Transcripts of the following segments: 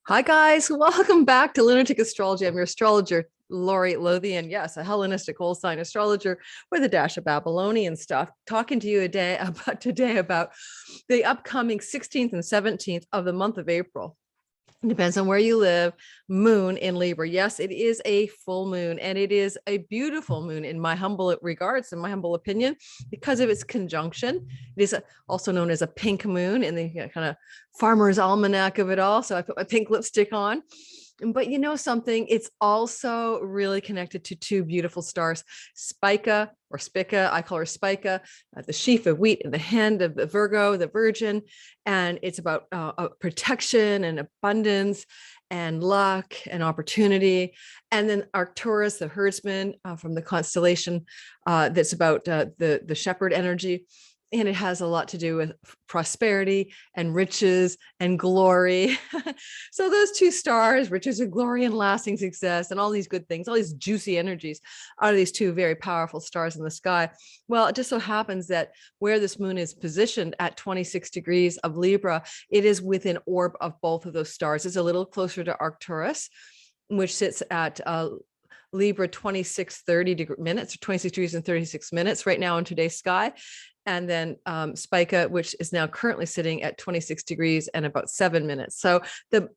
Hi, guys. Welcome back to Lunatic Astrology. I'm your astrologer, Lori Lothian. Yes, a Hellenistic whole sign astrologer with a dash of Babylonian stuff. Talking to you today about the upcoming 16th and 17th of the month of April. It depends on where you live. Moon in Libra. Yes, it is a full moon, and it is a beautiful moon in my humble regards, in my humble opinion, because of its conjunction. It is also known as a pink moon in the kind of farmer's almanac of it all. So I put my pink lipstick on. But you know something, it's also really connected to two beautiful stars, Spica or Spica. I call her Spica, the sheaf of wheat in the hand of the Virgo, the Virgin. And it's about protection and abundance and luck and opportunity. And then Arcturus, the herdsman from the constellation that's about the shepherd energy. And it has a lot to do with prosperity and riches and glory. So those two stars, riches and glory and lasting success and all these good things, all these juicy energies are these two very powerful stars in the sky. Well, it just so happens that where this moon is positioned at 26 degrees of Libra, it is within orb of both of those stars. It's a little closer to Arcturus, which sits at Libra 26:30 minutes, or 26 degrees and 36 minutes right now in today's sky. And then Spica, which is now currently sitting at 26 degrees and about 7 minutes. So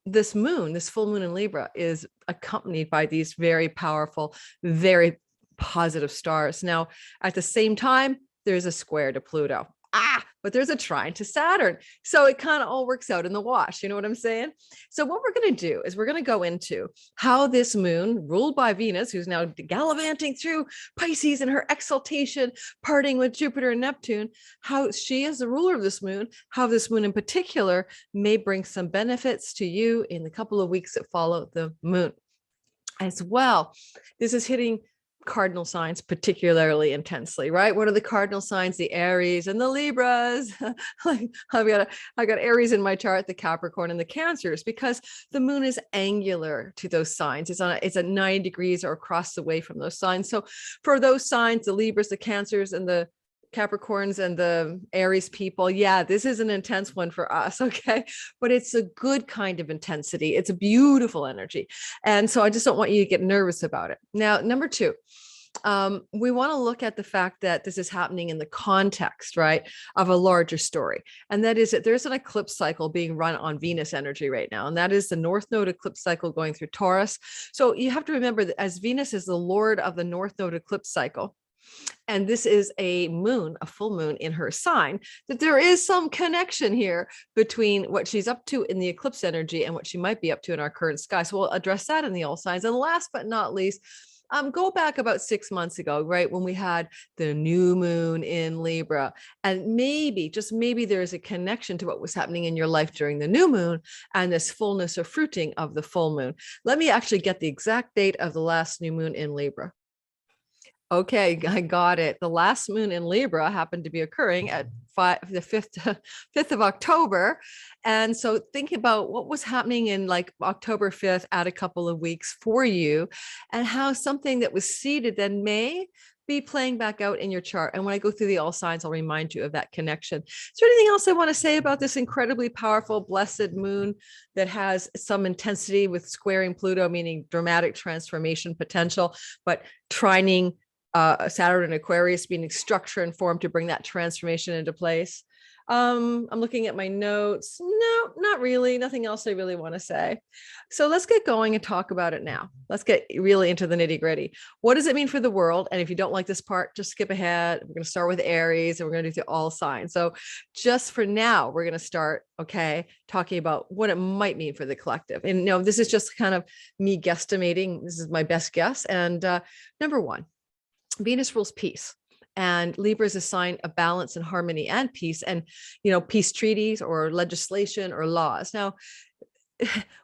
this full moon in Libra, is accompanied by these very powerful, very positive stars. Now, at the same time, there's a square to Pluto. But there's a trine to Saturn. So it kind of all works out in the wash. You know what I'm saying? So what we're going to do is we're going to go into how this moon, ruled by Venus, who's now gallivanting through Pisces and her exaltation, parting with Jupiter and Neptune, how she is the ruler of this moon, how this moon in particular may bring some benefits to you in the couple of weeks that follow the moon. As well, this is hitting cardinal signs particularly intensely, right? What are the cardinal signs? The Aries and the Libras. I've got Aries in my chart, the Capricorn and the Cancers, because the moon is angular to those signs. It's at 9 degrees or across the way from those signs. So for those signs, the Libras, the Cancers, and the Capricorns and the Aries people, yeah, this is an intense one for us, okay? But it's a good kind of intensity. It's a beautiful energy. And so I just don't want you to get nervous about it. Now, number two, we want to look at the fact that this is happening in the context, right, of a larger story. And that is that there's an eclipse cycle being run on Venus energy right now. And that is the North Node eclipse cycle going through Taurus. So you have to remember that as Venus is the Lord of the North Node eclipse cycle, and this is a moon, a full moon in her sign, that there is some connection here between what she's up to in the eclipse energy and what she might be up to in our current sky. So we'll address that in the all signs. And last but not least, go back about 6 months ago, right, when we had the new moon in Libra, and maybe, just maybe, there's a connection to what was happening in your life during the new moon and this fullness or fruiting of the full moon. Let me actually get the exact date of the last new moon in Libra. Okay, I got it. The last moon in Libra happened to be occurring at the 5th of October. And so think about what was happening in like October 5th, add a couple of weeks for you, and how something that was seeded then may be playing back out in your chart. And when I go through the all signs, I'll remind you of that connection. Is there anything else I want to say about this incredibly powerful, blessed moon that has some intensity with squaring Pluto, meaning dramatic transformation potential, but trining Saturn and Aquarius, meaning structure and form to bring that transformation into place? I'm looking at my notes. No, not really. Nothing else I really want to say. So let's get going and talk about it now. Let's get really into the nitty gritty. What does it mean for the world? And if you don't like this part, just skip ahead. We're going to start with Aries and we're going to do the all signs. So just for now, we're going to start, okay, talking about what it might mean for the collective. And no, this is just kind of me guesstimating. This is my best guess. And number one, Venus rules peace, and Libra is a sign of balance and harmony and peace, and, you know, peace treaties or legislation or laws. Now,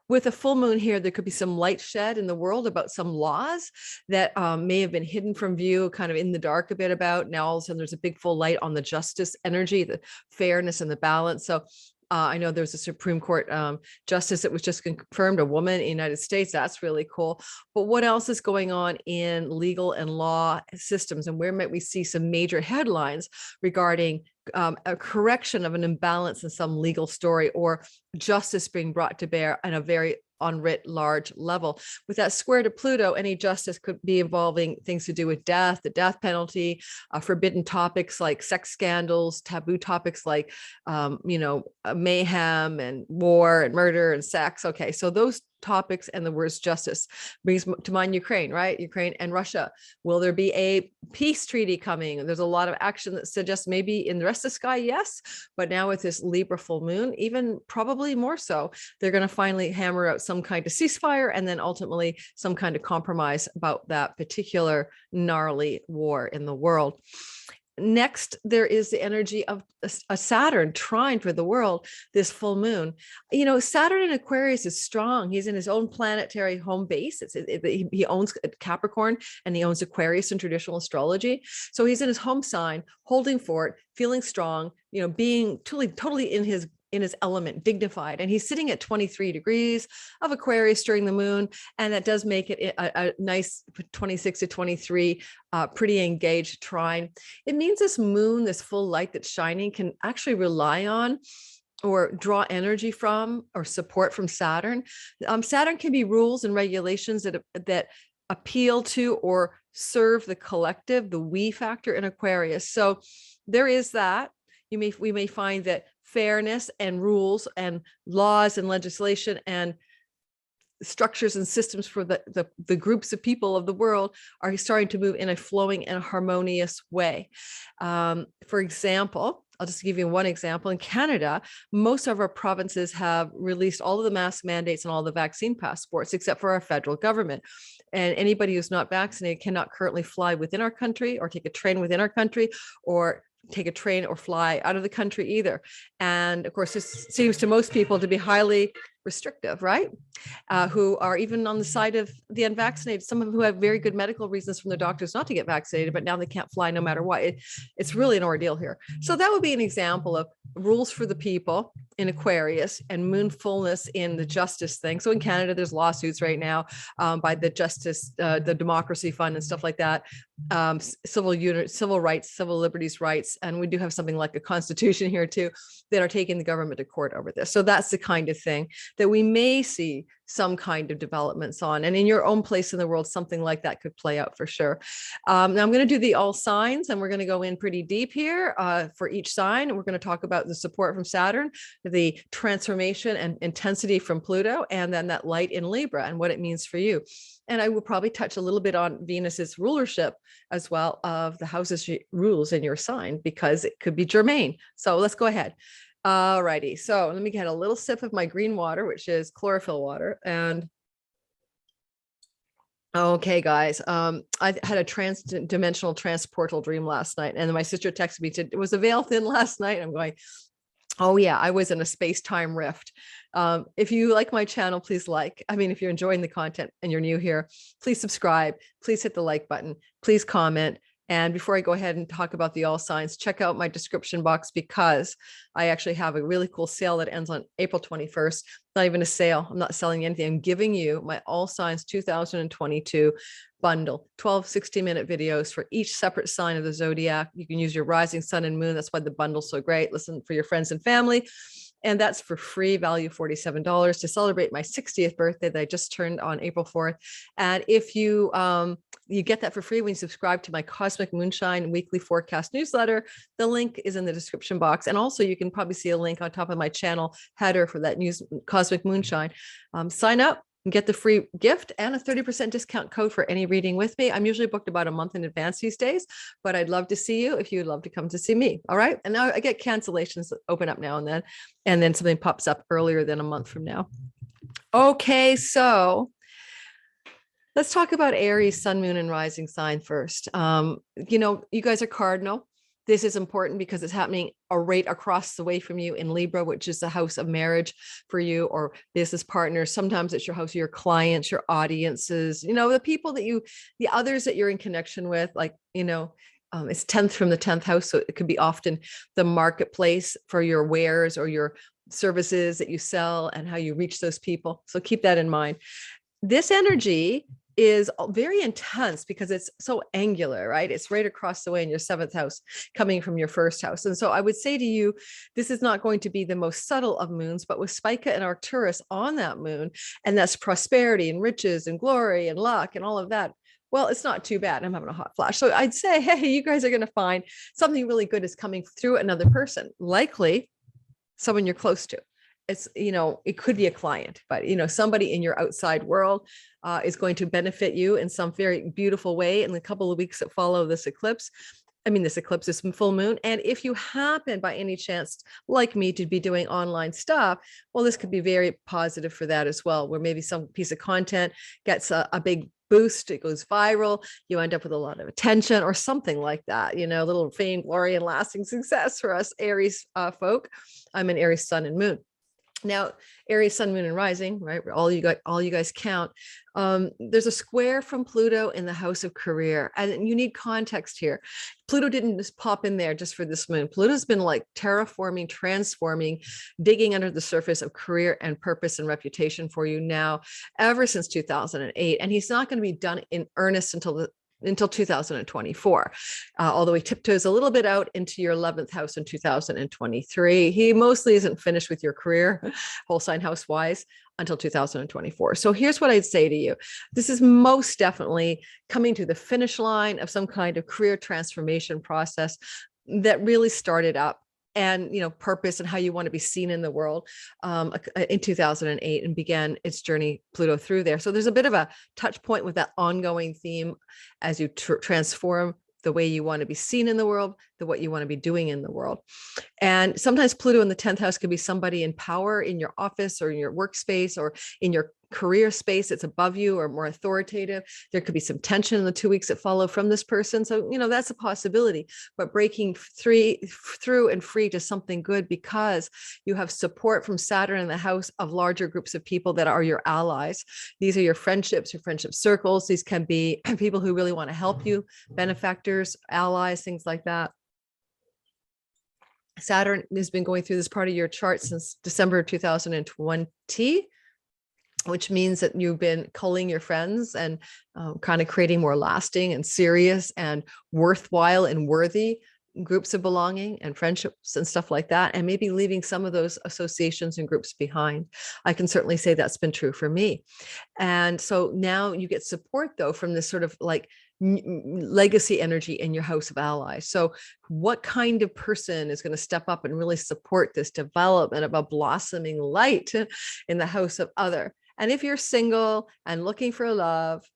with a full moon here, there could be some light shed in the world about some laws that may have been hidden from view, kind of in the dark a bit about. Now, all of a sudden, there's a big full light on the justice energy, the fairness and the balance. So I know there's a Supreme Court justice that was just confirmed, a woman in the United States. That's really cool. But what else is going on in legal and law systems? And where might we see some major headlines regarding a correction of an imbalance in some legal story, or justice being brought to bear in a very on writ large level. With that square to Pluto, any justice could be involving things to do with death, the death penalty, forbidden topics like sex scandals, taboo topics like, mayhem and war and murder and sex. Okay, so those topics and the words justice brings to mind Ukraine, right? Ukraine and Russia. Will there be a peace treaty coming? There's a lot of action that suggests maybe in the rest of the sky, yes, but now with this Libra full moon, even probably more so, they're going to finally hammer out some kind of ceasefire and then ultimately some kind of compromise about that particular gnarly war in the world. Next, there is the energy of a Saturn trine for the world, this full moon. Saturn in Aquarius is strong. He's in his own planetary home base. He owns Capricorn and he owns Aquarius in traditional astrology. So he's in his home sign, holding fort, feeling strong, being totally in his element, dignified. And he's sitting at 23 degrees of Aquarius during the moon. And that does make it a nice 26 to 23, pretty engaged trine. It means this moon, this full light that's shining, can actually rely on or draw energy from or support from Saturn. Saturn can be rules and regulations that appeal to or serve the collective, the we factor in Aquarius. So there is that. We may find that fairness and rules and laws and legislation and structures and systems for the groups of people of the world are starting to move in a flowing and harmonious way. For example, I'll just give you one example. In Canada, most of our provinces have released all of the mask mandates and all the vaccine passports, except for our federal government. And anybody who's not vaccinated cannot currently fly within our country or take a train within our country or take a train or fly out of the country either. And of course, this seems to most people to be highly restrictive, right? Who are even on the side of the unvaccinated, some of them who have very good medical reasons from their doctors not to get vaccinated, but now they can't fly no matter what. It's really an ordeal here. So that would be an example of rules for the people in Aquarius and moon fullness in the justice thing. So in Canada, there's lawsuits right now by the Justice, the Democracy Fund and stuff like that, civil rights, civil liberties rights. And we do have something like a constitution here too, that are taking the government to court over this. So that's the kind of thing that we may see some kind of developments on. And in your own place in the world, something like that could play out for sure. Now I'm going to do the all signs, and we're going to go in pretty deep here for each sign. We're going to talk about the support from Saturn, the transformation and intensity from Pluto, and then that light in Libra and what it means for you. And I will probably touch a little bit on Venus's rulership as well of the house's rules in your sign, because it could be germane. So let's go ahead. All righty. So let me get a little sip of my green water, which is chlorophyll water. And okay, guys, I had a trans-dimensional transportal dream last night. And my sister texted me, said, it was a veil thin last night. I'm going, oh yeah, I was in a space-time rift. If you like my channel, please if you're enjoying the content and you're new here, please subscribe, please hit the like button, please comment. And before I go ahead and talk about the all signs, check out my description box, because I actually have a really cool sale that ends on April 21st. Not even a sale. I'm not selling anything. I'm giving you my all signs 2022 bundle, 12 60-minute videos for each separate sign of the zodiac. You can use your rising sun and moon. That's why the bundle's so great. Listen for your friends and family. And that's for free, value $47 to celebrate my 60th birthday that I just turned on April 4th. And if you get that for free when you subscribe to my Cosmic Moonshine weekly forecast newsletter. The link is in the description box. And also you can probably see a link on top of my channel header for that news Cosmic Moonshine. Sign up and get the free gift and a 30% discount code for any reading with me. I'm usually booked about a month in advance these days, but I'd love to see you if you'd love to come to see me. All right. And now I get cancellations that open up now and then something pops up earlier than a month from now. Okay. So let's talk about Aries, sun, moon, and rising sign first. You guys are cardinal. This is important because it's happening right across the way from you in Libra, which is the house of marriage for you or business partners. Sometimes it's your house of your clients, your audiences, the people the others that you're in connection with, it's 10th from the 10th house. So it could be often the marketplace for your wares or your services that you sell and how you reach those people. So keep that in mind. This energy is very intense because it's so angular, right? It's right across the way in your 7th house, coming from your 1st house. And so I would say to you, this is not going to be the most subtle of moons, but with Spica and Arcturus on that moon, and that's prosperity and riches and glory and luck and all of that. Well, it's not too bad. I'm having a hot flash. So I'd say, hey, you guys are going to find something really good is coming through another person, likely someone you're close to. It's, it could be a client, but, somebody in your outside world is going to benefit you in some very beautiful way in the couple of weeks that follow this eclipse. This eclipse is full moon. And if you happen by any chance, like me, to be doing online stuff, well, this could be very positive for that as well, where maybe some piece of content gets a big boost, it goes viral, you end up with a lot of attention or something like that, a little fame, glory, and lasting success for us Aries folk. I'm an Aries sun and moon. Now, Aries, sun, moon, and rising, right? All you guys count. There's a square from Pluto in the house of career, and you need context here. Pluto didn't just pop in there just for this moon. Pluto's been like terraforming, transforming, digging under the surface of career and purpose and reputation for you now, ever since 2008. And he's not going to be done in earnest until 2024, although he tiptoes a little bit out into your 11th house in 2023. He mostly isn't finished with your career, whole sign house wise, until 2024. So here's what I'd say to you. This is most definitely coming to the finish line of some kind of career transformation process that really started up, and purpose and how you want to be seen in the world in 2008, and began its journey, Pluto, through there. So there's a bit of a touch point with that ongoing theme as you transform the way you want to be seen in the world, what you want to be doing in the world. And sometimes Pluto in the 10th house could be somebody in power in your office or in your workspace or in your career space that's above you or more authoritative. There could be some tension in the 2 weeks that follow from this person. So, that's a possibility, but breaking through and free to something good, because you have support from Saturn in the house of larger groups of people that are your allies. These are your friendships, your friendship circles. These can be people who really want to help you, benefactors, allies, things like that. Saturn has been going through this part of your chart since December 2020, which means that you've been culling your friends and kind of creating more lasting and serious and worthwhile and worthy groups of belonging and friendships and stuff like that, and maybe leaving some of those associations and groups behind. I can certainly say that's been true for me. And so now you get support, though, from this sort of like legacy energy in your house of allies. So what kind of person is going to step up and really support this development of a blossoming light in the house of other? And if you're single and looking for love,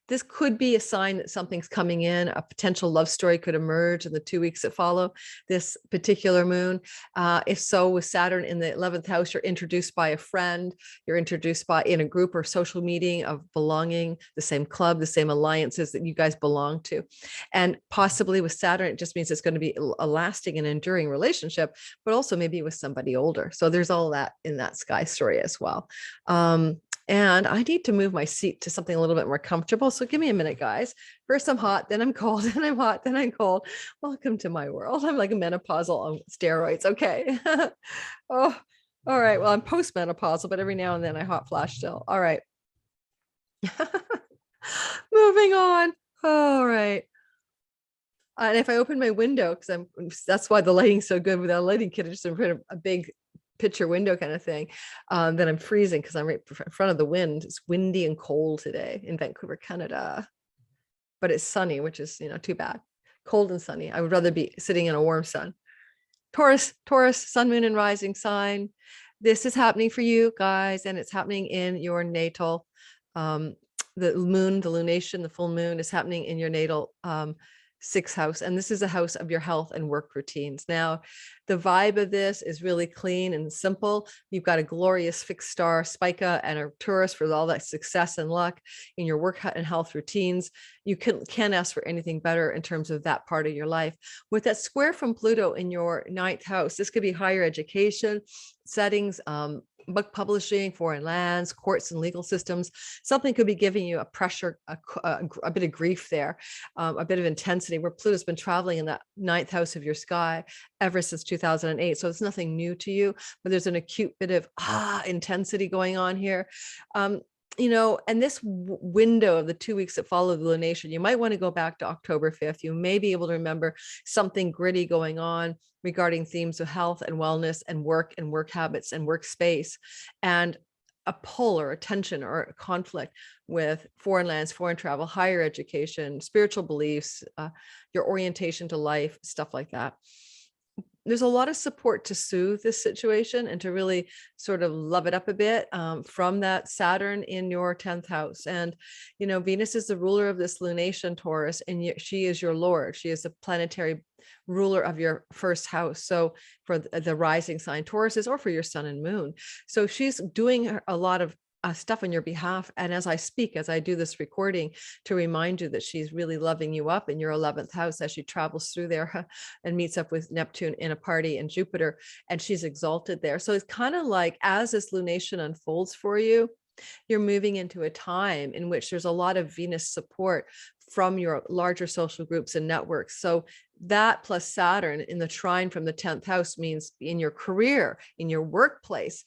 this could be a sign that something's coming in. A potential love story could emerge in the 2 weeks that follow this particular moon. If so, with Saturn in the 11th house, you're introduced by a friend, you're introduced in a group or social meeting of belonging, the same club, the same alliances that you guys belong to. And possibly with Saturn, it just means it's going to be a lasting and enduring relationship, but also maybe with somebody older. So there's all that in that sky story as well. And I need to move my seat to something a little bit more comfortable. So give me a minute, guys. First I'm hot, then I'm cold, then I'm hot, then I'm cold. Welcome to my world. I'm like a menopausal on steroids. Okay. Oh, all right. Well, I'm postmenopausal, but every now and then I hot flash still. All right. Moving on. All right. And if I open my window, that's why the lighting's so good with that lighting kit, I just put a big picture window kind of thing, then I'm freezing because I'm right in front of the wind. It's windy and cold today in Vancouver, Canada, but it's sunny, which is, too bad. Cold and sunny. I would rather be sitting in a warm sun. Taurus, sun, moon, and rising sign. This is happening for you guys, and it's happening in your natal. The moon, the lunation, the full moon is happening in your natal 6th house, and this is a house of your health and work routines. Now, the vibe of this is really clean and simple. You've got a glorious fixed star, Spica and Arcturus, for all that success and luck in your work and health routines. You can't ask for anything better in terms of that part of your life. With that square from Pluto in your 9th house, this could be higher education settings, book publishing, foreign lands, courts and legal systems. Something could be giving you a pressure, a bit of grief there, a bit of intensity, where Pluto's been traveling in that 9th house of your sky ever since 2008. So it's nothing new to you, but there's an acute bit of intensity going on here. And this window of the 2 weeks that follow the lunation, you might want to go back to October 5th. You may be able to remember something gritty going on regarding themes of health and wellness and work habits and workspace, and a pull or a tension or a conflict with foreign lands, foreign travel, higher education, spiritual beliefs, your orientation to life, stuff like that. There's a lot of support to soothe this situation and to really sort of love it up a bit, from that Saturn in your 10th house. And, Venus is the ruler of this lunation, Taurus, and she is your Lord. She is the planetary ruler of your first house. So for the rising sign Taurus or for your sun and moon. So she's doing a lot of stuff on your behalf. And as I do this recording, to remind you that she's really loving you up in your 11th house as she travels through there and meets up with Neptune in a party in Jupiter, and she's exalted there. So it's kind of like, as this lunation unfolds for you, you're moving into a time in which there's a lot of Venus support from your larger social groups and networks. So that plus Saturn in the trine from the 10th house means in your career, in your workplace,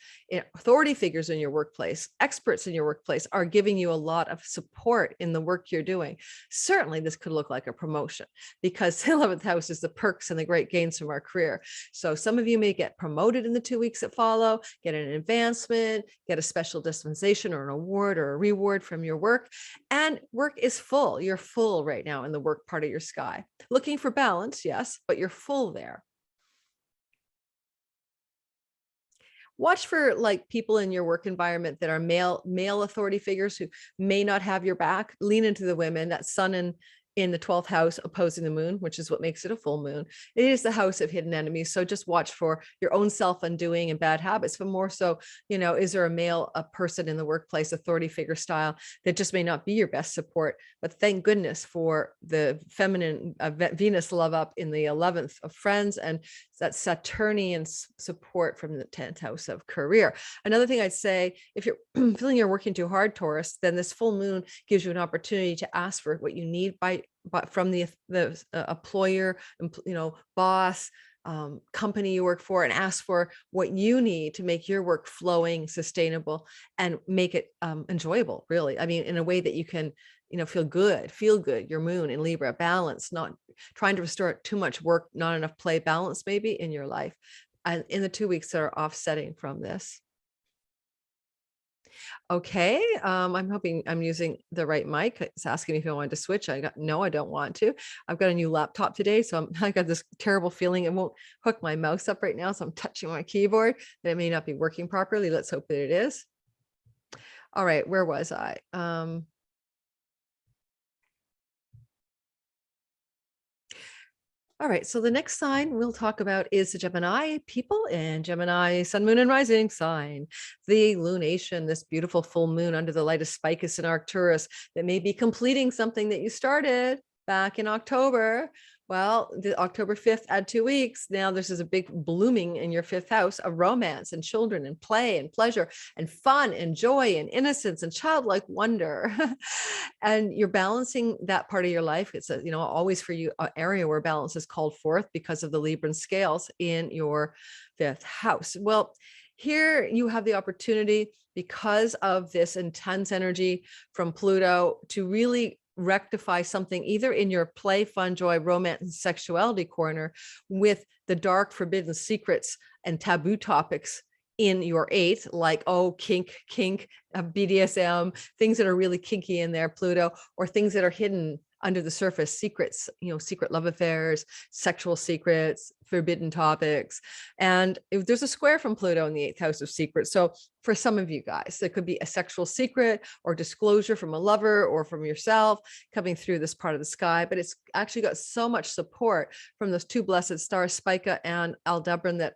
authority figures in your workplace, experts in your workplace are giving you a lot of support in the work you're doing. Certainly this could look like a promotion, because the 11th house is the perks and the great gains from our career. So some of you may get promoted in the 2 weeks that follow, get an advancement, get a special dispensation or an award or a reward from your work. And work is full. You're full right now in the work part of your sky. Looking for balance, yes, but you're full there. Watch for like people in your work environment that are male authority figures who may not have your back. Lean into the women. That sun in the 12th house opposing the moon, which is what makes it a full moon. It is the house of hidden enemies. So just watch for your own self-undoing and bad habits, but more so, is there a person in the workplace, authority figure style, that just may not be your best support, but thank goodness for the feminine Venus love up in the 11th of friends, and that Saturnian support from the 10th house of career. Another thing I'd say, if you're feeling you're working too hard, Taurus, then this full moon gives you an opportunity to ask for what you need from the employer, boss, company you work for, and ask for what you need to make your work flowing, sustainable, and make it enjoyable, really. I mean, in a way that you can, feel good, your moon in Libra, balance, not trying to restore too much work, not enough play, balance maybe in your life. And in the 2 weeks that are offsetting from this. Okay, I'm hoping I'm using the right mic. It's asking me if I wanted to switch. No, I don't want to. I've got a new laptop today, so I got this terrible feeling it won't hook my mouse up right now, so I'm touching my keyboard, that it may not be working properly. Let's hope that it is. All right, where was I? All right, so the next sign we'll talk about is the Gemini people and Gemini sun, moon, and rising sign. The lunation, this beautiful full moon under the light of Spica and Arcturus, that may be completing something that you started back in October. Well, the October 5th, add 2 weeks. Now this is a big blooming in your 5th house of romance and children and play and pleasure and fun and joy and innocence and childlike wonder. And you're balancing that part of your life. It's always for you, an area where balance is called forth because of the Libran scales in your 5th house. Well, here you have the opportunity, because of this intense energy from Pluto, to really rectify something either in your play, fun, joy, romance, and sexuality corner with the dark, forbidden secrets and taboo topics in your 8th, like, kink, BDSM, things that are really kinky in there, Pluto, or things that are hidden under the surface, secrets, secret love affairs, sexual secrets, forbidden topics. And if there's a square from Pluto in the 8th house of secrets. So for some of you guys, there could be a sexual secret or disclosure from a lover or from yourself coming through this part of the sky. But it's actually got so much support from those 2 blessed stars, Spica and Aldebaran,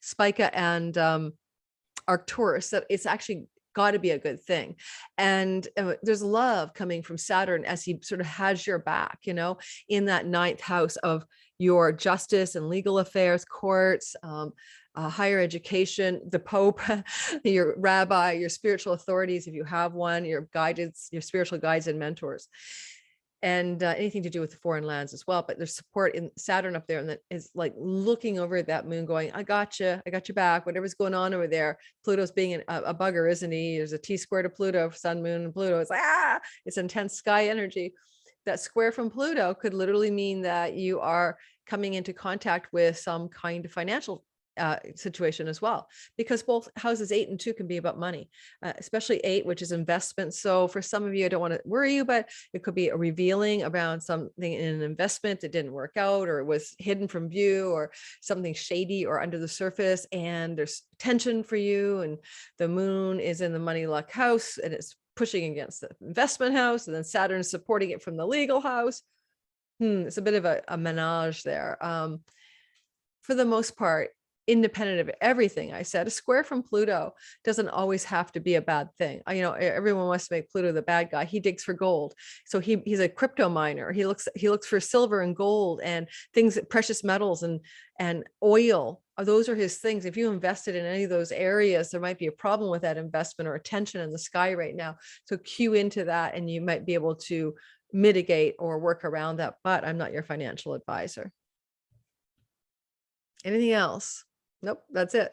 Spica and Arcturus, that it's actually got to be a good thing. And there's love coming from Saturn as he sort of has your back, in that 9th house of your justice and legal affairs, courts, higher education, the Pope, your rabbi, your spiritual authorities, if you have one, your guidance, your spiritual guides and mentors. and anything to do with the foreign lands as well. But there's support in Saturn up there, and that is like looking over at that moon going, I got you back, whatever's going on over there. Pluto's being a bugger, isn't he? There's a T-square to Pluto, sun, moon, and Pluto. It's like, it's intense sky energy. That square from Pluto could literally mean that you are coming into contact with some kind of financial situation as well, because both houses 8 and 2 can be about money, especially 8, which is investment. So for some of you, I don't want to worry you, but it could be a revealing about something in an investment that didn't work out, or it was hidden from view, or something shady or under the surface, and there's tension for you. And the moon is in the money luck house, and it's pushing against the investment house, and then Saturn is supporting it from the legal house. It's a bit of a menage there. For the most part, independent of everything I said, a square from Pluto doesn't always have to be a bad thing. Everyone wants to make Pluto the bad guy. He digs for gold. So he's a crypto miner. He looks for silver and gold and things, precious metals and oil. Those are his things. If you invested in any of those areas, there might be a problem with that investment or a tension in the sky right now. So cue into that, and you might be able to mitigate or work around that. But I'm not your financial advisor. Anything else? Nope, that's it.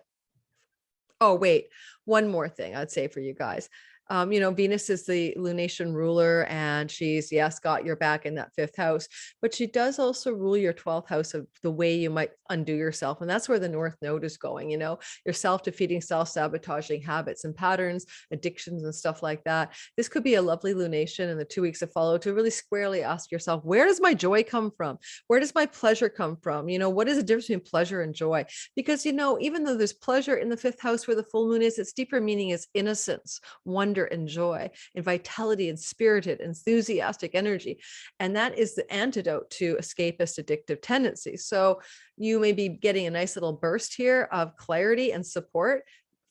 Oh, wait, one more thing I'd say for you guys. Venus is the lunation ruler, and she's, yes, got your back in that 5th house, but she does also rule your 12th house of the way you might undo yourself. And that's where the North Node is going, your self-defeating, self-sabotaging habits and patterns, addictions and stuff like that. This could be a lovely lunation in the 2 weeks that follow to really squarely ask yourself, where does my joy come from? Where does my pleasure come from? What is the difference between pleasure and joy? Because, even though there's pleasure in the 5th house where the full moon is, its deeper meaning is innocence, wonder, and joy, and vitality, and spirited, enthusiastic energy. And that is the antidote to escapist, addictive tendencies. So you may be getting a nice little burst here of clarity and support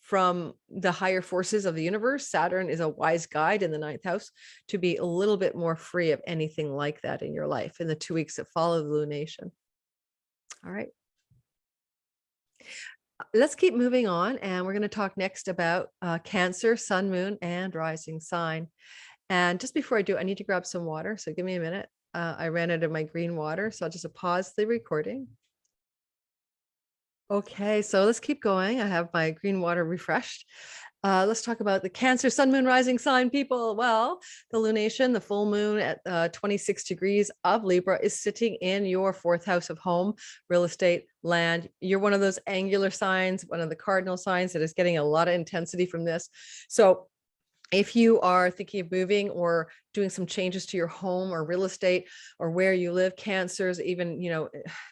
from the higher forces of the universe. Saturn is a wise guide in the 9th house to be a little bit more free of anything like that in your life in the 2 weeks that follow the lunation. All right. Let's keep moving on, and we're going to talk next about Cancer, sun, moon, and rising sign. And just before I do, I need to grab some water, so give me a minute. I ran out of my green water, so I'll just pause the recording. Okay, so let's keep going. I have my green water refreshed. Let's talk about the Cancer, sun, moon, rising sign people. Well, the lunation, the full moon at 26 degrees of Libra, is sitting in your 4th house of home, real estate, land. You're one of those angular signs, one of the cardinal signs that is getting a lot of intensity from this. So if you are thinking of moving or doing some changes to your home or real estate or where you live, Cancers, even,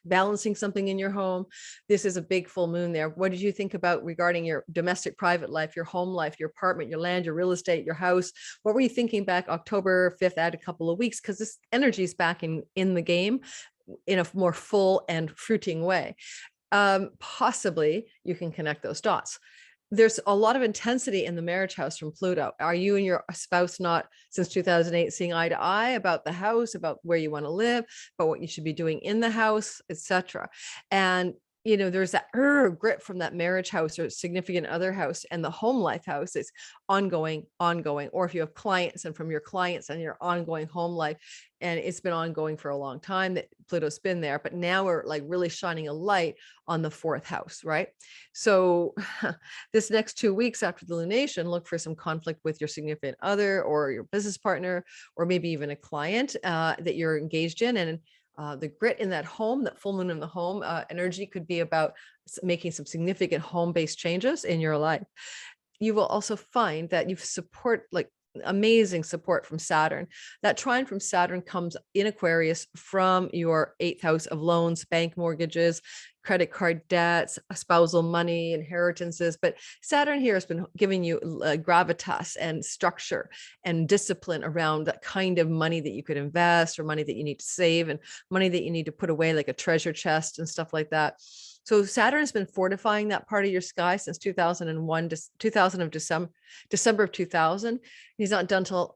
balancing something in your home, this is a big full moon there. What did you think about regarding your domestic private life, your home life, your apartment, your land, your real estate, your house? What were you thinking back October 5th, add a couple of weeks? Because this energy is back in the game in a more full and fruiting way. Possibly you can connect those dots. There's a lot of intensity in the marriage house from Pluto. Are you and your spouse not, since 2008, seeing eye to eye about the house, about where you want to live, about what you should be doing in the house, etc.? And there's that grip from that marriage house or significant other house, and the home life house is ongoing. Or if you have clients, and from your clients and your ongoing home life, and it's been ongoing for a long time that Pluto's been there, but now we're like really shining a light on the 4th house, right? So this next 2 weeks after the lunation, look for some conflict with your significant other or your business partner, or maybe even a client that you're engaged in. And the grit in that home, that full moon in the home energy could be about making some significant home-based changes in your life. You will also find that you support, like, amazing support from Saturn. That trine from Saturn comes in Aquarius from your 8th house of loans, bank mortgages, credit card debts, spousal money, inheritances. But Saturn here has been giving you gravitas and structure and discipline around that kind of money that you could invest, or money that you need to save, and money that you need to put away, like a treasure chest and stuff like that. So Saturn has been fortifying that part of your sky since 2001 to December of 2000. He's not done till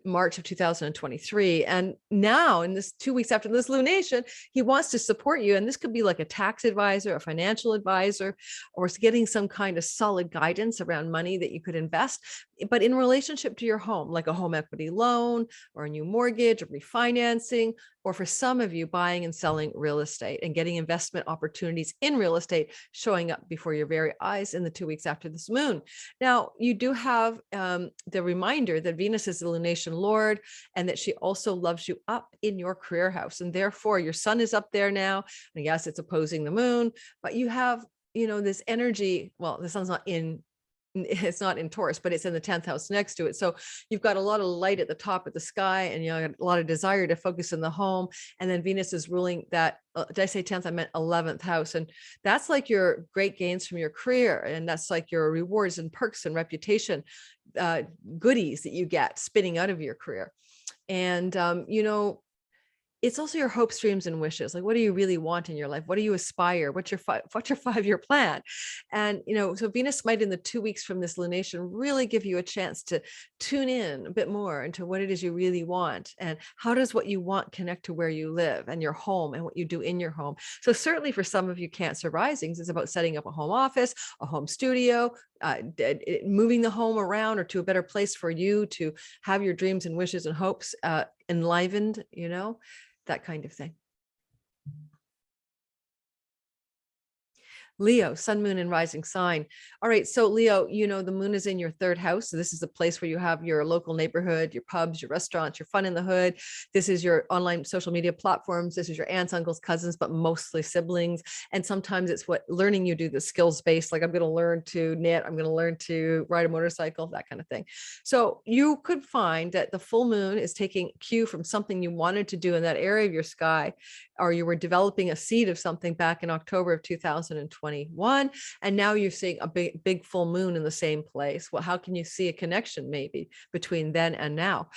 March of 2023. And now in this 2 weeks after this lunation, he wants to support you. And this could be like a tax advisor, a financial advisor, or getting some kind of solid guidance around money that you could invest. but in relationship to your home, like a home equity loan or a new mortgage or refinancing, or for some of you buying and selling real estate and getting investment opportunities in real estate showing up before your very eyes in the 2 weeks after this moon. Now, you do have the reminder that Venus is the lunation lord and that she also loves you up in your career house. And therefore, your sun is up there now. And yes, it's opposing the moon, but you have, this energy. Well, the sun's not in it's not in Taurus, but it's in the 10th house next to it. So you've got a lot of light at the top of the sky and a lot of desire to focus in the home. And then Venus is ruling that, did I say 10th? I meant 11th house. And that's like your great gains from your career. And that's like your rewards and perks and reputation, goodies that you get spinning out of your career. And, it's also your hopes, dreams, and wishes. Like, what do you really want in your life? What do you aspire? What's your 5-year plan? And, so Venus might in the 2 weeks from this lunation really give you a chance to tune in a bit more into what it is you really want. And how does what you want connect to where you live and your home and what you do in your home? So certainly for some of you Cancer risings, it's about setting up a home office, a home studio, moving the home around or to a better place for you to have your dreams and wishes and hopes enlivened, that kind of thing. Leo, sun, moon, and rising sign. All right. So Leo, the moon is in your third house. So this is the place where you have your local neighborhood, your pubs, your restaurants, your fun in the hood. This is your online social media platforms. This is your aunts, uncles, cousins, but mostly siblings. And sometimes it's what learning you do, the skills based, like I'm going to learn to knit. I'm going to learn to ride a motorcycle, that kind of thing. So you could find that the full moon is taking cue from something you wanted to do in that area of your sky, or you were developing a seed of something back in October of 2021. And now you're seeing a big full moon in the same place. Well, how can you see a connection maybe between then and now?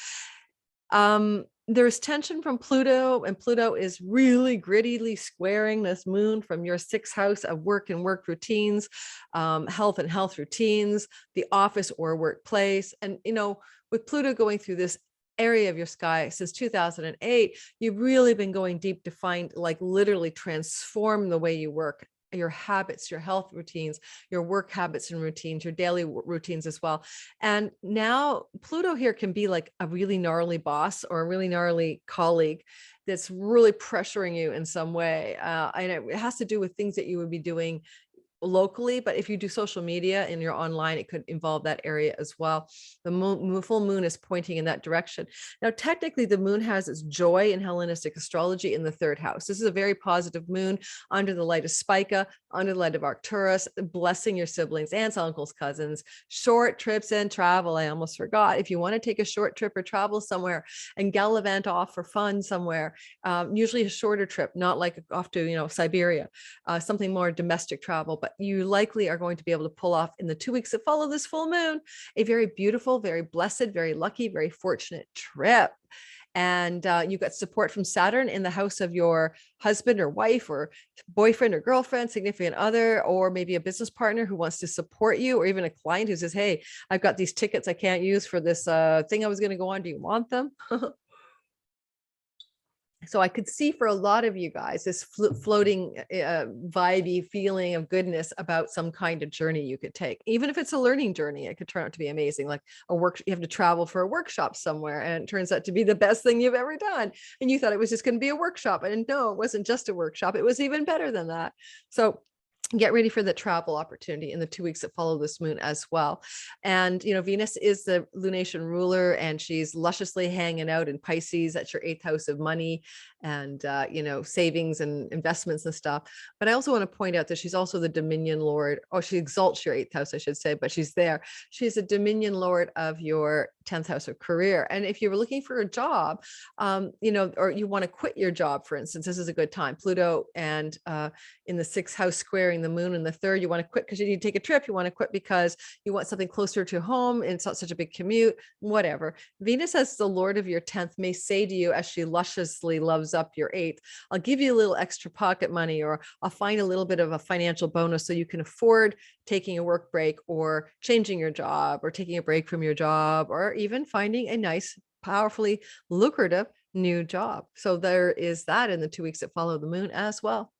There's tension from Pluto, and Pluto is really grittily squaring this moon from your 6th house of work and work routines, health and health routines, the office or workplace. And, with Pluto going through this area of your sky since 2008, you've really been going deep to find, like, literally transform the way you work, your habits, your health routines, your work habits and routines, your daily routines as well. And now Pluto here can be like a really gnarly boss or a really gnarly colleague that's really pressuring you in some way. And it has to do with things that you would be doing locally, but if you do social media and you're online, it could involve that area as well. The full moon is pointing in that direction. Now, technically, the moon has its joy in Hellenistic astrology in the 3rd house. This is a very positive moon under the light of Spica, under the light of Arcturus, blessing your siblings, aunts, uncles, cousins, short trips and travel. I almost forgot. If you want to take a short trip or travel somewhere and gallivant off for fun somewhere, usually a shorter trip, not like off to, Siberia, something more domestic travel, but you likely are going to be able to pull off in the 2 weeks that follow this full moon, a very beautiful, very blessed, very lucky, very fortunate trip. And you got support from Saturn in the house of your husband or wife or boyfriend or girlfriend, significant other, or maybe a business partner who wants to support you, or even a client who says, hey, I've got these tickets I can't use for this thing I was going to go on. Do you want them? So I could see for a lot of you guys this floating vibey feeling of goodness about some kind of journey you could take. Even if it's a learning journey, it could turn out to be amazing. Like you have to travel for a workshop somewhere, and it turns out to be the best thing you've ever done. And you thought it was just going to be a workshop. And no, it wasn't just a workshop. It was even better than that. So get ready for the travel opportunity in the 2 weeks that follow this moon as well. And, Venus is the lunation ruler, and she's lusciously hanging out in Pisces. That's your 8th house of money and, savings and investments and stuff. But I also want to point out that she's also the Dominion Lord, or she exalts your 8th house, I should say, but she's there. She's a Dominion Lord of your 10th house of career. And if you were looking for a job, or you want to quit your job, for instance, this is a good time. Pluto and in the 6th house squaring the moon in the 3rd, you want to quit because you need to take a trip. You want to quit because you want something closer to home and it's not such a big commute, whatever. Venus, as the Lord of your 10th, may say to you, as she lusciously loves up your 8th, I'll give you a little extra pocket money, or I'll find a little bit of a financial bonus so you can afford taking a work break or changing your job or taking a break from your job, or even finding a nice, powerfully lucrative new job. So there is that in the 2 weeks that follow the moon as well.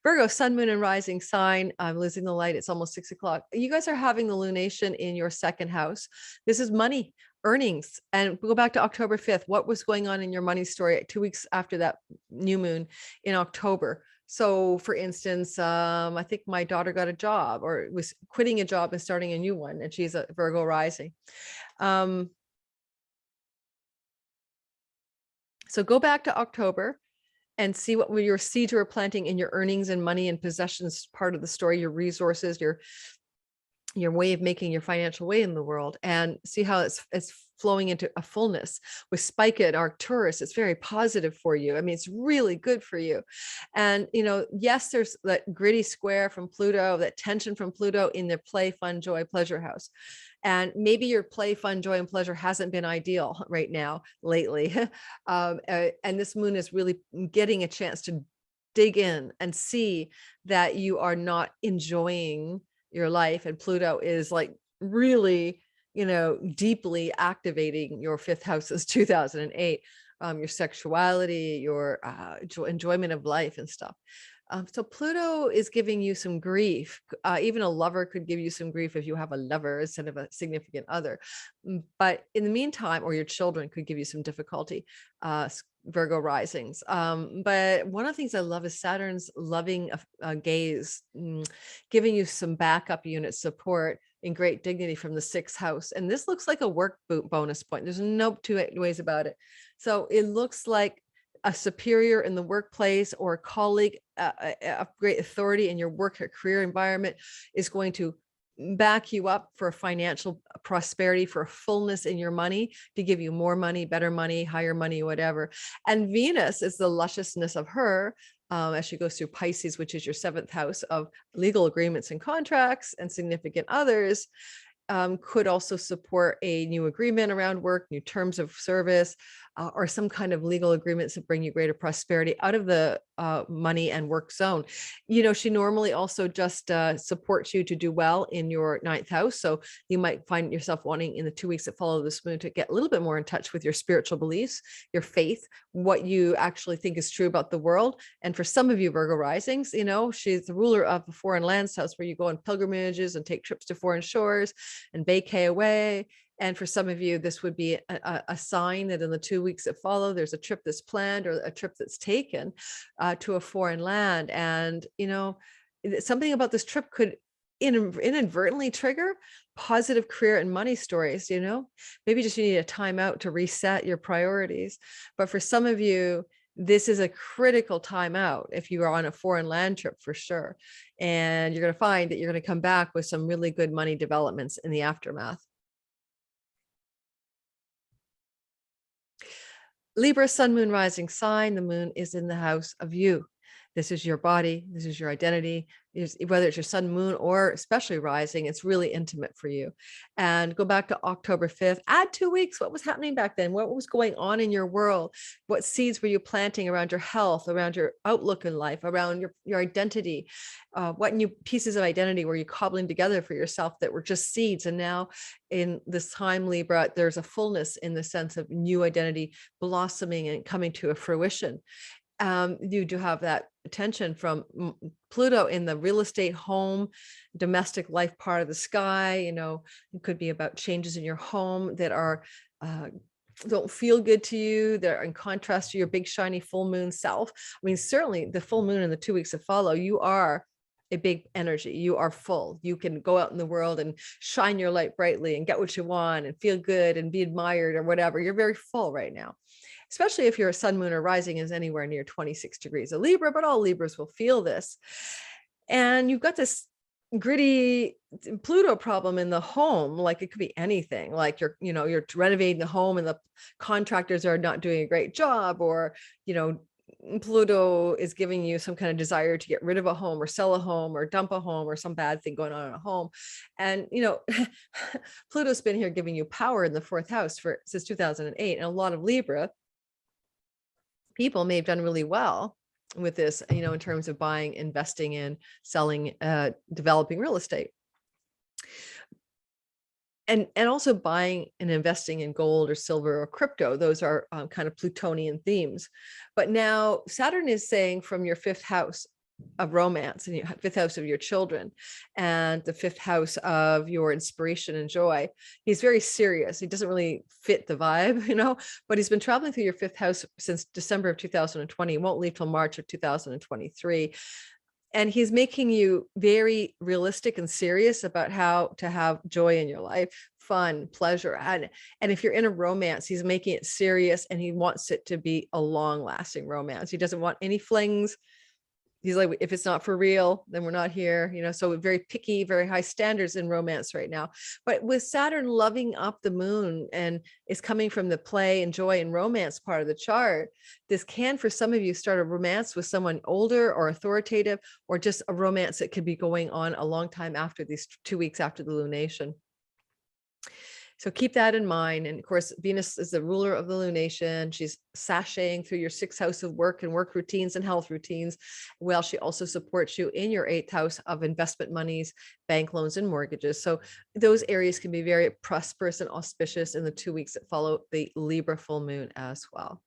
Virgo, sun, moon, and rising sign. I'm losing the light. It's almost 6 o'clock. You guys are having the lunation in your second house. This is money, earnings. And we'll go back to October 5th. What was going on in your money story 2 weeks after that new moon in October? So for instance, I think my daughter got a job or was quitting a job and starting a new one, and she's a Virgo rising. So go back to October and see what your seeds you were planting in your earnings and money and possessions part of the story, your resources, your way of making your financial way in the world, and see how it's flowing into a fullness. With Spica and Arcturus, it's very positive for you. I mean, it's really good for you. And, yes, there's that gritty square from Pluto, that tension from Pluto in the play, fun, joy, pleasure house. And maybe your play, fun, joy, and pleasure hasn't been ideal right now lately. And this moon is really getting a chance to dig in and see that you are not enjoying your life. And Pluto is like really, deeply activating your fifth house since 2008, your sexuality, your enjoyment of life and stuff. So Pluto is giving you some grief. Even a lover could give you some grief if you have a lover instead of a significant other. But in the meantime, or your children could give you some difficulty, Virgo risings. But one of the things I love is Saturn's loving gaze, giving you some backup unit support in great dignity from the sixth house. And this looks like a work bonus point. There's no two ways about it. So it looks like a superior in the workplace or a colleague of great authority in your work or career environment is going to back you up for financial prosperity, for fullness in your money, to give you more money, better money, higher money, whatever. And Venus is the lusciousness of her as she goes through Pisces, which is your seventh house of legal agreements and contracts and significant others. Could also support a new agreement around work, new terms of service, or some kind of legal agreements that bring you greater prosperity out of the money and work zone. She normally also just supports you to do well in your ninth house. So you might find yourself wanting in the 2 weeks that follow this moon to get a little bit more in touch with your spiritual beliefs, your faith, what you actually think is true about the world. And for some of you Virgo risings, she's the ruler of the foreign lands house, where you go on pilgrimages and take trips to foreign shores and vacay away. And for some of you, this would be a sign that in the 2 weeks that follow, there's a trip that's planned or a trip that's taken to a foreign land. And, something about this trip could inadvertently trigger positive career and money stories. Maybe just you need a time out to reset your priorities. But for some of you, this is a critical time out if you are on a foreign land trip, for sure. And you're going to find that you're going to come back with some really good money developments in the aftermath. Libra, sun, moon, rising sign. The moon is in the house of you. This is your body. This is your identity. Whether it's your sun, moon, or especially rising, it's really intimate for you. And go back to October 5th, add 2 weeks. What was happening back then? What was going on in your world? What seeds were you planting around your health, around your outlook in life, around your identity? What new pieces of identity were you cobbling together for yourself that were just seeds? And now in this time, Libra, there's a fullness in the sense of new identity blossoming and coming to a fruition. You do have that attention from Pluto in the real estate, home, domestic life part of the sky. It could be about changes in your home that are don't feel good to you, that are in contrast to your big shiny full moon self. I mean, certainly the full moon in the 2 weeks that follow, you are a big energy. You are full. You can go out in the world and shine your light brightly and get what you want and feel good and be admired or whatever. You're very full right now, especially if your sun, moon, or rising is anywhere near 26 degrees of Libra, but all Libras will feel this. And you've got this gritty Pluto problem in the home. Like it could be anything, like you're renovating the home and the contractors are not doing a great job, or, Pluto is giving you some kind of desire to get rid of a home or sell a home or dump a home or some bad thing going on in a home. And, Pluto's been here giving you power in the fourth house since 2008. And a lot of Libra people may have done really well with this, in terms of buying, investing in, selling, developing real estate. And also buying and investing in gold or silver or crypto. Those are kind of Plutonian themes. But now Saturn is saying from your fifth house, of romance, and your fifth house of your children, and the fifth house of your inspiration and joy. He's very serious. He doesn't really fit the vibe, you know, but he's been traveling through your fifth house since December of 2020. He won't leave till March of 2023. And he's making you very realistic and serious about how to have joy in your life, fun, pleasure. And if you're in a romance, he's making it serious, and he wants it to be a long lasting romance. He doesn't want any flings. He's like, if it's not for real, then we're not here, you know. So very picky, very high standards in romance right now. But with Saturn loving up the moon and is coming from the play and joy and romance part of the chart, this can, for some of you, start a romance with someone older or authoritative, or just a romance that could be going on a long time after these 2 weeks after the lunation. So keep that in mind. And of course, Venus is the ruler of the lunation. She's sashaying through your sixth house of work and work routines and health routines. Well, she also supports you in your eighth house of investment monies, bank loans, and mortgages. So those areas can be very prosperous and auspicious in the 2 weeks that follow the Libra full moon as well.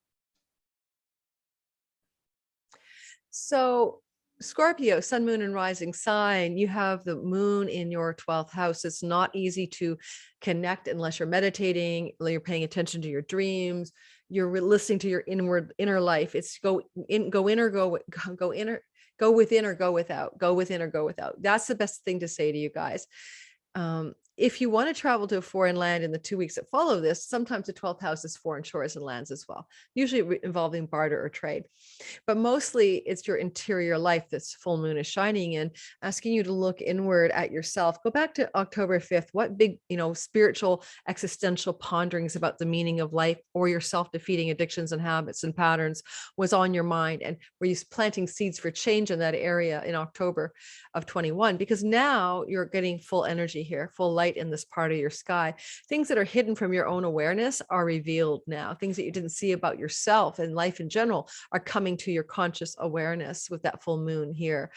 So Scorpio, sun, moon, and rising sign, you have the moon in your 12th house. It's not easy to connect unless you're meditating, you're paying attention to your dreams, you're listening to your inner life. It's go in or go within or go without, go within or go without. That's the best thing to say to you guys. If you want to travel to a foreign land in the 2 weeks that follow this, sometimes the 12th house is foreign shores and lands as well, usually involving barter or trade. But mostly it's your interior life this full moon is shining in, asking you to look inward at yourself. Go back to October 5th. What big, spiritual, existential ponderings about the meaning of life or your self-defeating addictions and habits and patterns was on your mind? And were you planting seeds for change in that area in October of 21? Because now you're getting full energy here, full light in this part of your sky. Things that are hidden from your own awareness are revealed now. Things that you didn't see about yourself and life in general are coming to your conscious awareness with that full moon here.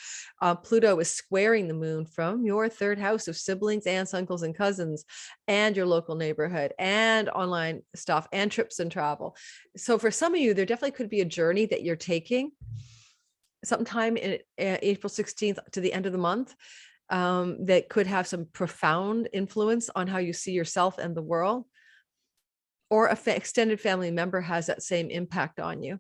Pluto is squaring the moon from your third house of siblings, aunts, uncles, and cousins, and your local neighborhood, and online stuff, and trips and travel. So for some of you, there definitely could be a journey that you're taking sometime in April 16th to the end of the month, that could have some profound influence on how you see yourself and the world, or an extended family member has that same impact on you.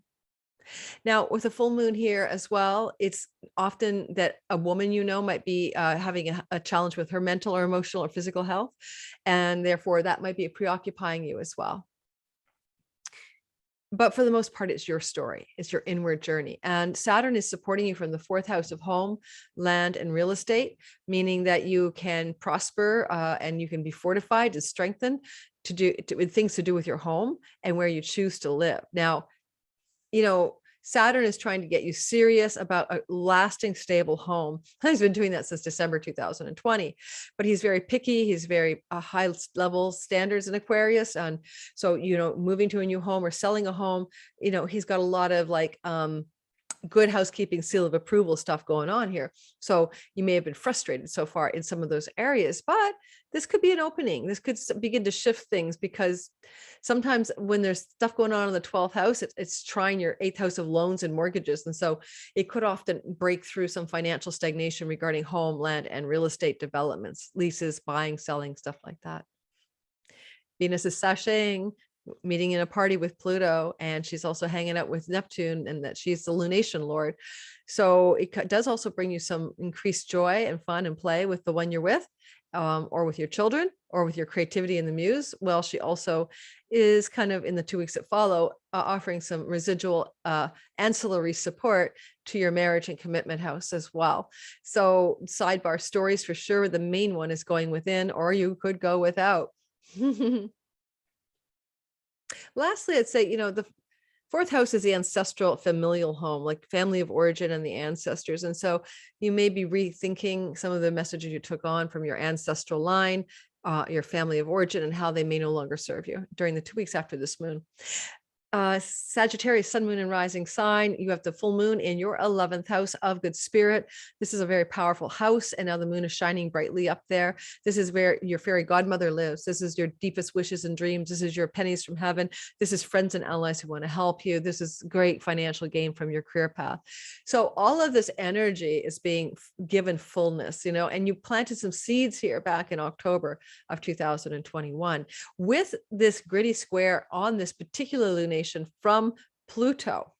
Now, with a full moon here as well, it's often that a woman might be having a challenge with her mental or emotional or physical health, and therefore that might be preoccupying you as well. But for the most part, it's your story. It's your inward journey. And Saturn is supporting you from the fourth house of home, land, and real estate, meaning that you can prosper and you can be fortified and strengthened with things to do with your home and where you choose to live. Now, Saturn is trying to get you serious about a lasting, stable home. He's been doing that since December 2020, but he's very picky. He's very high level standards in Aquarius. And so, moving to a new home or selling a home, he's got a lot of good housekeeping, seal of approval stuff going on here. So you may have been frustrated so far in some of those areas, but this could be an opening. This could begin to shift things, because sometimes when there's stuff going on in the 12th house, it's trying your 8th house of loans and mortgages. And so it could often break through some financial stagnation regarding home, land, and real estate developments, leases, buying, selling, stuff like that. Venus is sashaying, meeting in a party with Pluto, and she's also hanging out with Neptune, and that she's the lunation lord. So it does also bring you some increased joy and fun and play with the one you're with, or with your children, or with your creativity and the muse. Well, she also is kind of in the 2 weeks that follow, offering some residual ancillary support to your marriage and commitment house as well. So sidebar stories for sure. The main one is going within, or you could go without. Lastly, I'd say, the fourth house is the ancestral familial home, like family of origin and the ancestors. And so you may be rethinking some of the messages you took on from your ancestral line, your family of origin, and how they may no longer serve you during the 2 weeks after this moon. Sagittarius, sun, moon, and rising sign. You have the full moon in your 11th house of good spirit. This is a very powerful house. And now the moon is shining brightly up there. This is where your fairy godmother lives. This is your deepest wishes and dreams. This is your pennies from heaven. This is friends and allies who want to help you. This is great financial gain from your career path. So all of this energy is being given fullness, you know, and you planted some seeds here back in October of 2021 with this gritty square on this particular lunation from Pluto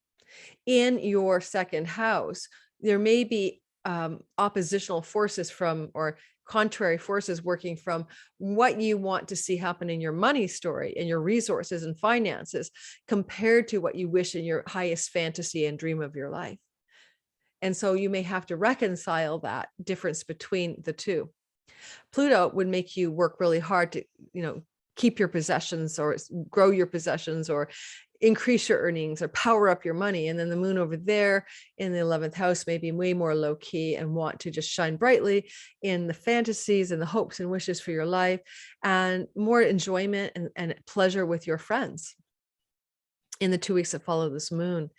in your second house. There may be oppositional forces from, or contrary forces working from what you want to see happen in your money story and your resources and finances compared to what you wish in your highest fantasy and dream of your life. And so you may have to reconcile that difference between the two. Pluto would make you work really hard to, you know, keep your possessions or grow your possessions or increase your earnings or power up your money. And then the moon over there in the 11th house may be way more low key and want to just shine brightly in the fantasies and the hopes and wishes for your life and more enjoyment and pleasure with your friends in the 2 weeks that follow this moon.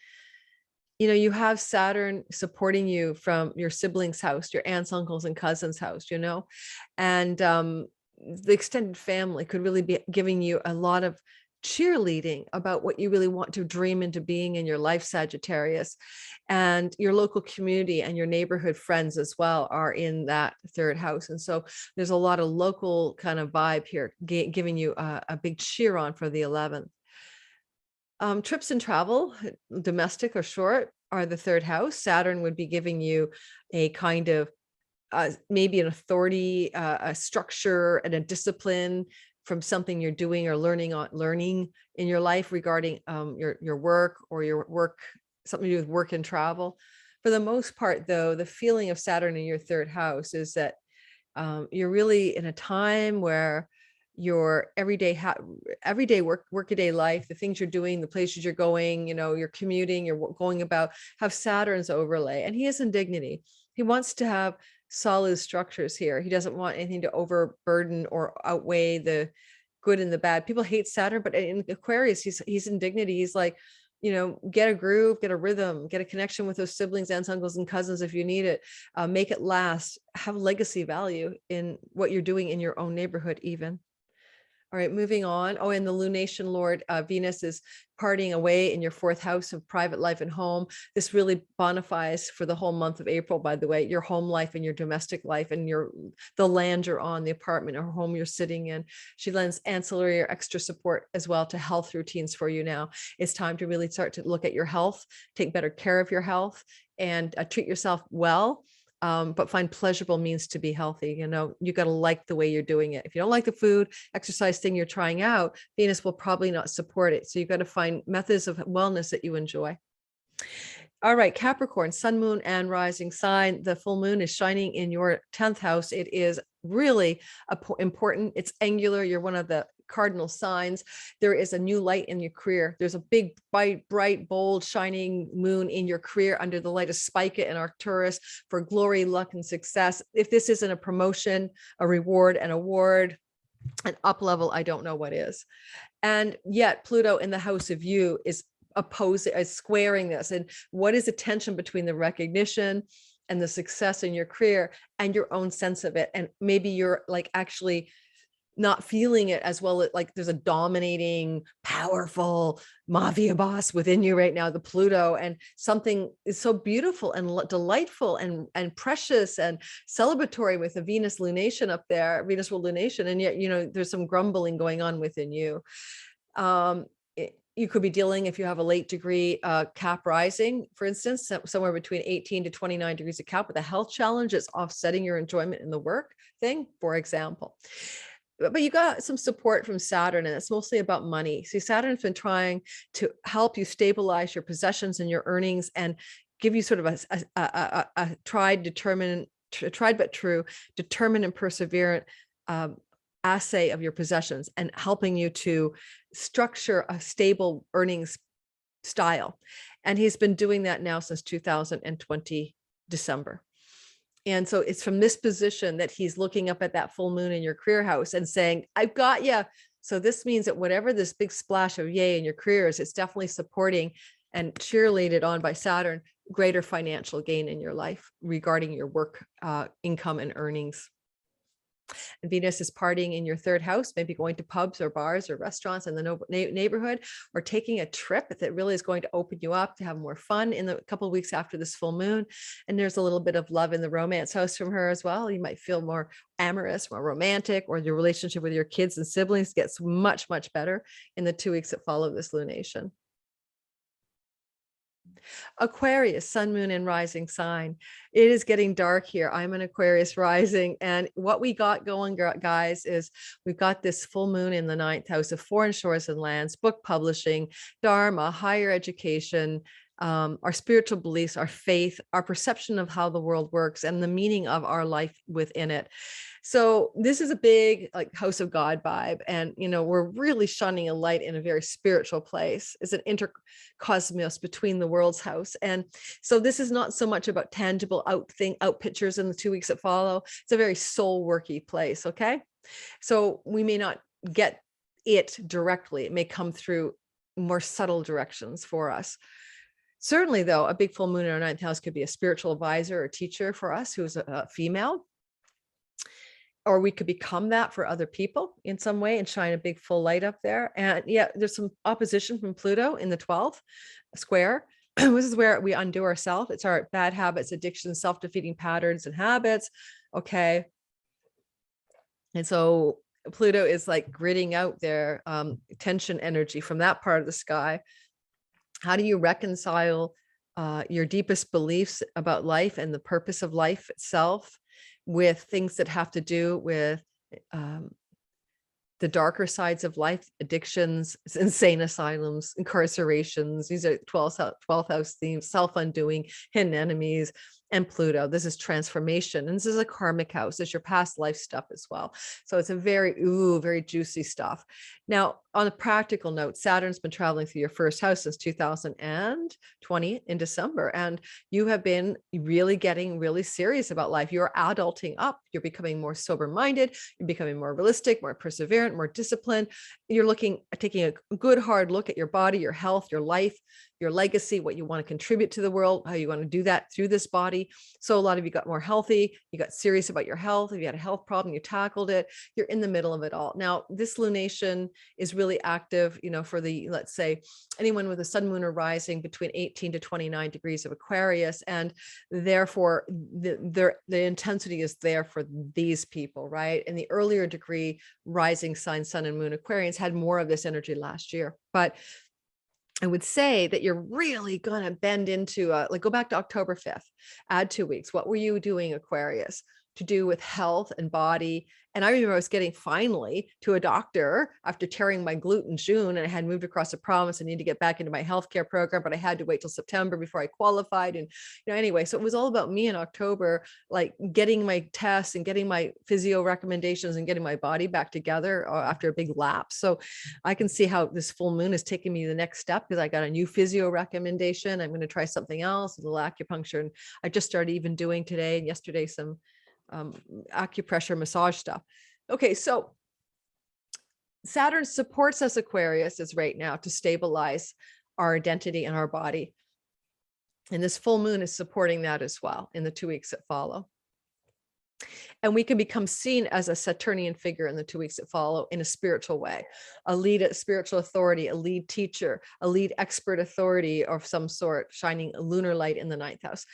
You know, you have Saturn supporting you from your siblings' house, your aunts, uncles, and cousins' house, you know, and the extended family could really be giving you a lot of cheerleading about what you really want to dream into being in your life, Sagittarius. And your local community and your neighborhood friends as well are in that third house. And so there's a lot of local kind of vibe here, giving you a big cheer on for the 11th. Trips and travel, domestic or short, are the third house. Saturn would be giving you a kind of maybe an authority, a structure and a discipline from something you're doing or learning in your life regarding your work or something to do with work and travel. For the most part, though, the feeling of Saturn in your third house is that you're really in a time where your everyday workaday life, the things you're doing, the places you're going, you know, you're commuting, you're going about, have Saturn's overlay. And he is in dignity. He wants to have solid structures here. He doesn't want anything to overburden or outweigh the good and the bad. People hate Saturn, but in Aquarius, he's in dignity. He's like, you know, get a groove, get a rhythm, get a connection with those siblings, aunts, uncles, and cousins if you need it. Make it last. Have legacy value in what you're doing in your own neighborhood even. All right, moving on. Oh, and the lunation lord, Venus, is partying away in your fourth house of private life and home. This really bonifies for the whole month of April, by the way, your home life and your domestic life and the land you're on, the apartment or home you're sitting in. She lends ancillary or extra support as well to health routines for you now. It's time to really start to look at your health, take better care of your health, and treat yourself well. But find pleasurable means to be healthy. You know, you got to like the way you're doing it. If you don't like the food, exercise thing you're trying out, Venus will probably not support it. So you've got to find methods of wellness that you enjoy. All right, Capricorn, sun, moon, and rising sign. The full moon is shining in your 10th house. It is really important. It's angular. You're one of the cardinal signs. There is a new light in your career. There's a big, bright, bold, shining moon in your career under the light of Spica and Arcturus for glory, luck, and success. If this isn't a promotion, a reward, an award, an up level, I don't know what is. And yet Pluto in the house of you is squaring this. And what is the tension between the recognition and the success in your career and your own sense of it? And maybe you're like actually not feeling it as well. Like there's a dominating, powerful mafia boss within you right now, the Pluto, and something is so beautiful and delightful and precious and celebratory with a Venus lunation up there, Venus ruled lunation. And yet, you know, there's some grumbling going on within you. You could be dealing, if you have a late degree Cap rising, for instance, somewhere between 18 to 29 degrees of Cap with a health challenge that's offsetting your enjoyment in the work thing, for example. But you got some support from Saturn, and it's mostly about money. See, Saturn's been trying to help you stabilize your possessions and your earnings and give you sort of a tried but true, determined and perseverant assay of your possessions and helping you to structure a stable earnings style. And he's been doing that now since 2020, December. And so it's from this position that he's looking up at that full moon in your career house and saying, I've got you, So this means that whatever this big splash of yay in your career is, it's definitely supporting and cheerleaded on by Saturn, greater financial gain in your life regarding your work, income and earnings. And Venus is partying in your third house, maybe going to pubs or bars or restaurants in the neighborhood, or taking a trip that really is going to open you up to have more fun in the couple of weeks after this full moon. And there's a little bit of love in the romance house from her as well. You might feel more amorous, more romantic, or your relationship with your kids and siblings gets much, much better in the 2 weeks that follow this lunation. Aquarius, sun, moon, and rising sign. It is getting dark here. I'm an Aquarius rising. And what we got going, guys, is we've got this full moon in the 9th house of foreign shores and lands, book publishing, dharma, higher education, our spiritual beliefs, our faith, our perception of how the world works, and the meaning of our life within it. So this is a big like house of God vibe. And, you know, we're really shining a light in a very spiritual place. It's an intercosmos between the world's house. And so this is not so much about tangible out pictures in the 2 weeks that follow. It's a very soul worky place. Okay. So we may not get it directly. It may come through more subtle directions for us. Certainly, though, a big full moon in our 9th house could be a spiritual advisor or teacher for us who's a female. Or we could become that for other people in some way and shine a big full light up there. And yeah, there's some opposition from Pluto in the 12th square. This is where we undo ourselves. It's our bad habits, addictions, self-defeating patterns and habits. Okay. And so Pluto is like gridding out their tension energy from that part of the sky. How do you reconcile your deepest beliefs about life and the purpose of life itself with things that have to do with the darker sides of life, addictions, insane asylums, incarcerations? These are 12th house themes, self-undoing, hidden enemies, and Pluto. This is transformation. And this is a karmic house. It's your past life stuff as well. So it's a very juicy stuff. Now, on a practical note, Saturn's been traveling through your first house since 2020 in December. And you have been really getting really serious about life. You're adulting up. You're becoming more sober-minded. You're becoming more realistic, more perseverant, more disciplined. You're taking a good hard look at your body, your health, your life, your legacy, what you want to contribute to the world, how you want to do that through this body. So a lot of you got more healthy, you got serious about your health. If you had a health problem, you tackled it. You're in the middle of it all. Now, this lunation is really active, you know, for the, let's say, anyone with a sun, moon, or rising between 18 to 29 degrees of Aquarius. And therefore, the intensity is there for these people, right? And the earlier degree rising sign, sun and moon Aquarians had more of this energy last year. But I would say that you're really going to bend into like go back to October 5th, add 2 weeks. What were you doing, Aquarius, to do with health and body? And I remember I was getting finally to a doctor after tearing my glute in June, and I had moved across the province. I need to get back into my healthcare program, but I had to wait till September before I qualified. And, you know, anyway, so it was all about me in October, like getting my tests and getting my physio recommendations and getting my body back together after a big lapse. So I can see how this full moon is taking me the next step, because I got a new physio recommendation. I'm going to try something else, a little acupuncture. And I just started even doing today and yesterday some acupressure massage stuff. Okay, so Saturn supports us, Aquarius, is right now to stabilize our identity and our body. And this full moon is supporting that as well in the 2 weeks that follow. And we can become seen as a Saturnian figure in the 2 weeks that follow in a spiritual way, a lead spiritual authority, a lead teacher, a lead expert authority of some sort, shining a lunar light in the 9th house.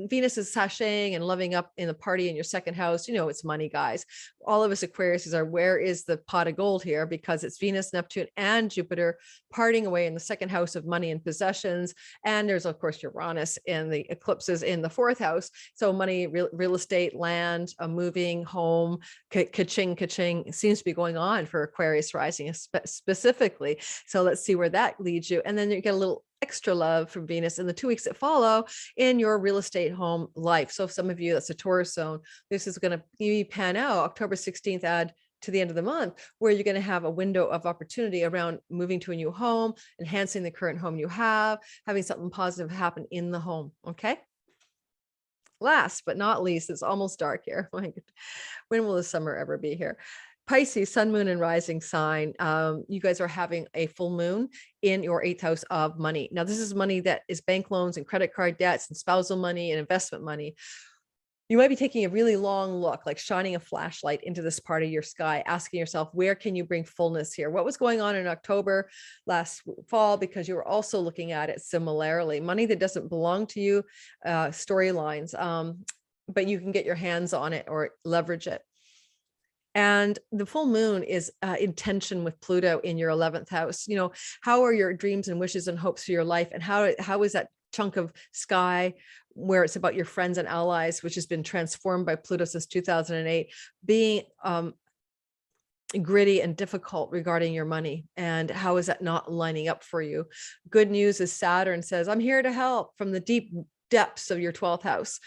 Venus is sashaying and loving up in the party in your second house. You know, it's money, guys. All of us Aquariuses are, where is the pot of gold here? Because it's Venus, Neptune, and Jupiter parting away in the second house of money and possessions. And there's, of course, Uranus in the eclipses in the 4th house. So money, real estate, land, moving, home, ka-ching, seems to be going on for Aquarius rising specifically. So let's see where that leads you. And then you get a little extra love from Venus in the 2 weeks that follow in your real estate home life. So some of you, that's a Taurus zone, this is going to pan out October 16th, add to the end of the month, where you're going to have a window of opportunity around moving to a new home, enhancing the current home you have, having something positive happen in the home. Okay. Last but not least, it's almost dark here. When will the summer ever be here? Pisces, sun, moon, and rising sign. You guys are having a full moon in your 8th house of money. Now, this is money that is bank loans and credit card debts and spousal money and investment money. You might be taking a really long look, like shining a flashlight into this part of your sky, asking yourself, where can you bring fullness here? What was going on in October last fall? Because you were also looking at it similarly. Money that doesn't belong to you, storylines, but you can get your hands on it or leverage it. And the full moon is in tension with Pluto in your 11th house. You know, how are your dreams and wishes and hopes for your life? And how is that chunk of sky where it's about your friends and allies, which has been transformed by Pluto since 2008, being gritty and difficult regarding your money? And how is that not lining up for you? Good news is Saturn says, I'm here to help from the deep depths of your 12th house.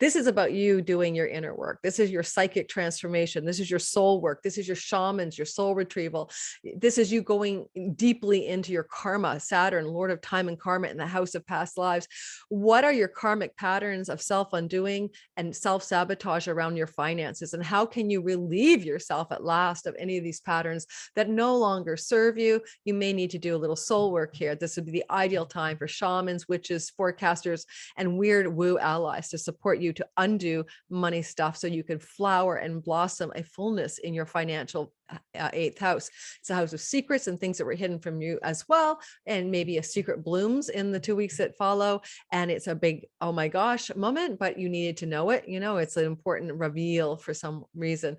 This is about you doing your inner work. This is your psychic transformation. This is your soul work. This is your shamans, your soul retrieval. This is you going deeply into your karma. Saturn, Lord of time and karma in the house of past lives. What are your karmic patterns of self-undoing and self-sabotage around your finances? And how can you relieve yourself at last of any of these patterns that no longer serve you? You may need to do a little soul work here. This would be the ideal time for shamans, witches, forecasters, and weird woo allies to support you to undo money stuff so you can flower and blossom a fullness in your financial 8th house. It's a house of secrets and things that were hidden from you as well, and maybe a secret blooms in the 2 weeks that follow, and it's a big oh my gosh moment, but you needed to know it. You know, it's an important reveal for some reason.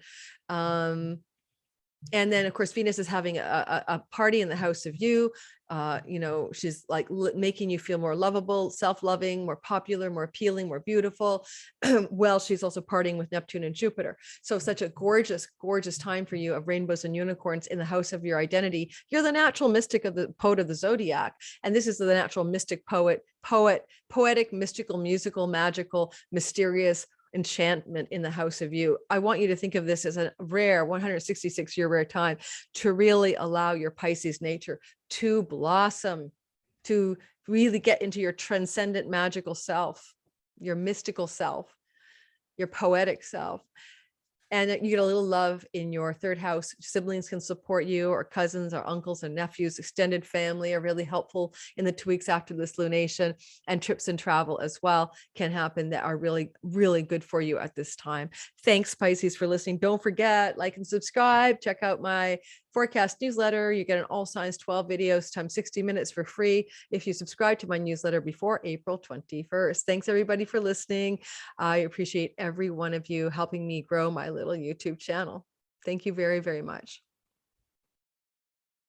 And then of course Venus is having a party in the house of you. You know, she's like making you feel more lovable, self-loving, more popular, more appealing, more beautiful. Well, she's also partying with Neptune and Jupiter. So such a gorgeous, gorgeous time for you of rainbows and unicorns in the house of your identity. You're the natural mystic of the poet of the zodiac. And this is the natural mystic poetic, mystical, musical, magical, mysterious enchantment in the house of you. I want you to think of this as a rare 166-year rare time to really allow your Pisces nature to blossom, to really get into your transcendent magical self, your mystical self, your poetic self. And you get a little love in your 3rd house. Siblings can support you, or cousins or uncles and nephews. Extended family are really helpful in the 2 weeks after this lunation, and trips and travel as well can happen that are really, really good for you at this time. Thanks, Pisces, for listening. Don't forget, like and subscribe. Check out my forecast newsletter. You get an all signs 12 videos times 60 minutes for free if you subscribe to my newsletter before April 21st. Thanks everybody for listening. I appreciate every one of you helping me grow my little YouTube channel. Thank you very, very much.